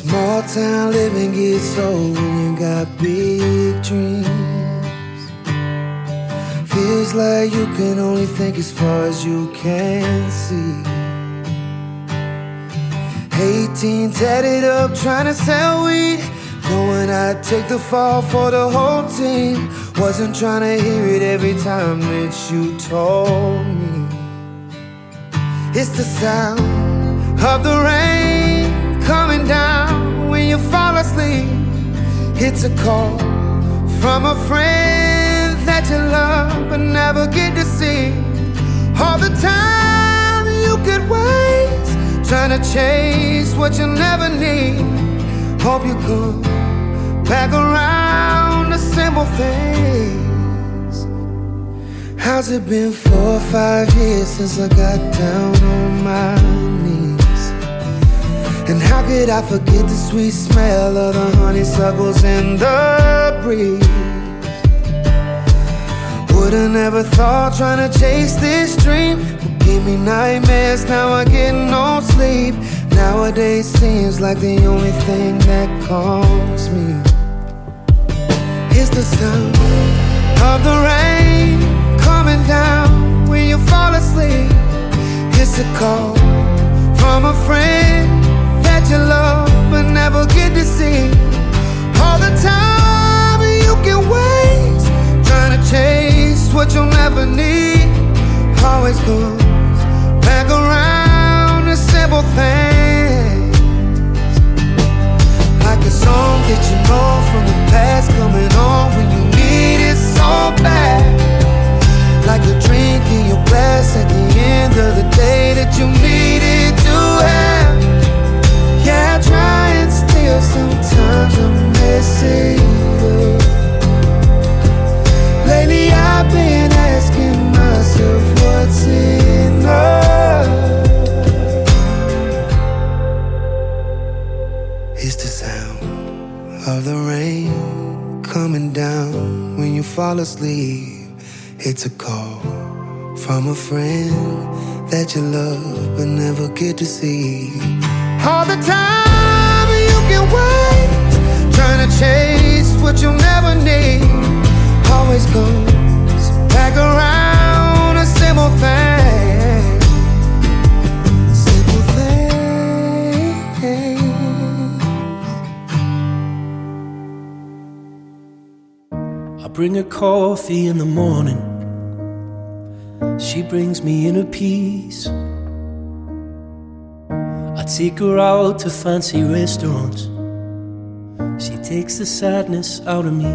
Small town living gets old when you got big dreams. Feels like you can only think as far as you can see. 18 tatted up trying to sell weed, knowing I'd take the fall for the whole team. Wasn't trying to hear it every time that you told me. It's the sound of the rain coming down when you fall asleep. It's a call from a friend that you love but never get to see. All the time you could waste trying to chase what you'll never need. Hope you come back around to simple things. How's it been 4 or 5 years since I got down on my knees? And how could I forget the sweet smell of the honeysuckles in the breeze? Would've never thought trying to chase this dream would give me nightmares. Now I get no sleep. Nowadays seems like the only thing that calms me is the sound of the rain coming down when you fall asleep. It's a call from a friend that you love but never get to see. All the time you can waste trying to chase what you'll never need. Always comes back around to simple things, like a song that you know from the past coming on when you need it so bad. Like a drink in your glass at the end of the day that you needed to have. Yeah, I try and still sometimes I miss it. Lately I've been asking myself what's enough. It's the sound of the rain coming down when you fall asleep. It's a call from a friend that you love but never get to see. All the time you can wait trying to chase what you'll never need. Always comes back around a simple thing. Simple thing. I bring her coffee in the morning. She brings me inner peace. I take her out to fancy restaurants. She takes the sadness out of me.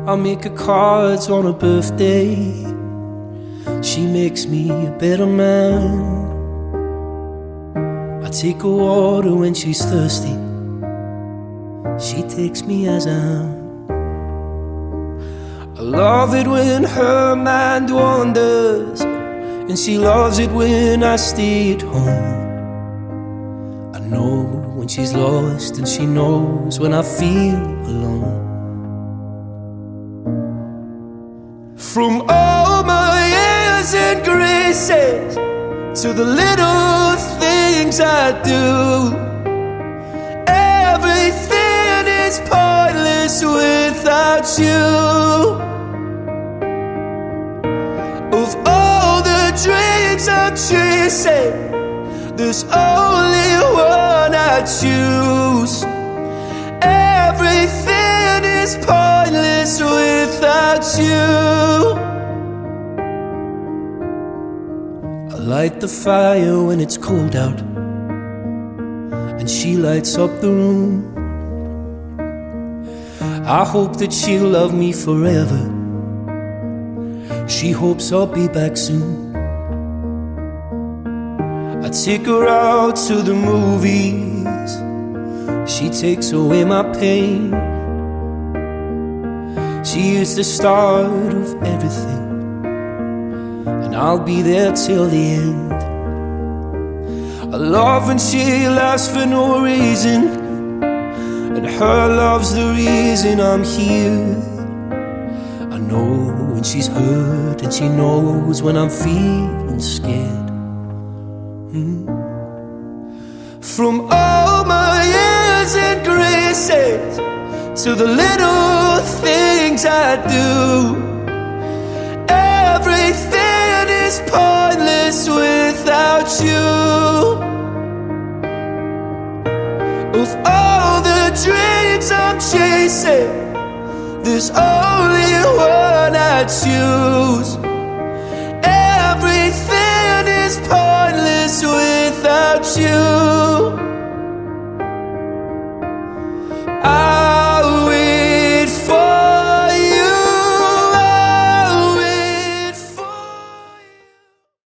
I make her cards on her birthday. She makes me a better man. I take her water when she's thirsty. She takes me as I am. I love it when her mind wanders, and she loves it when I stay at home. I know when she's lost, and she knows when I feel alone. From all my airs and graces to the little things I do, everything is pointless without you. Of all the dreams I'm chasing, there's only one I choose. Everything is pointless without you. I light the fire when it's cold out, and she lights up the room. I hope that she'll love me forever. She hopes I'll be back soon. I take her out to the movies. She takes away my pain. She is the start of everything, and I'll be there till the end. I love when she laughs for no reason, and her love's the reason I'm here. I know when she's hurt, and she knows when I'm feeling scared. From all my years and graces to the little things I do. Everything is pointless without you. Of all the dreams I'm chasing, there's only one I choose. Everything is pointless without you.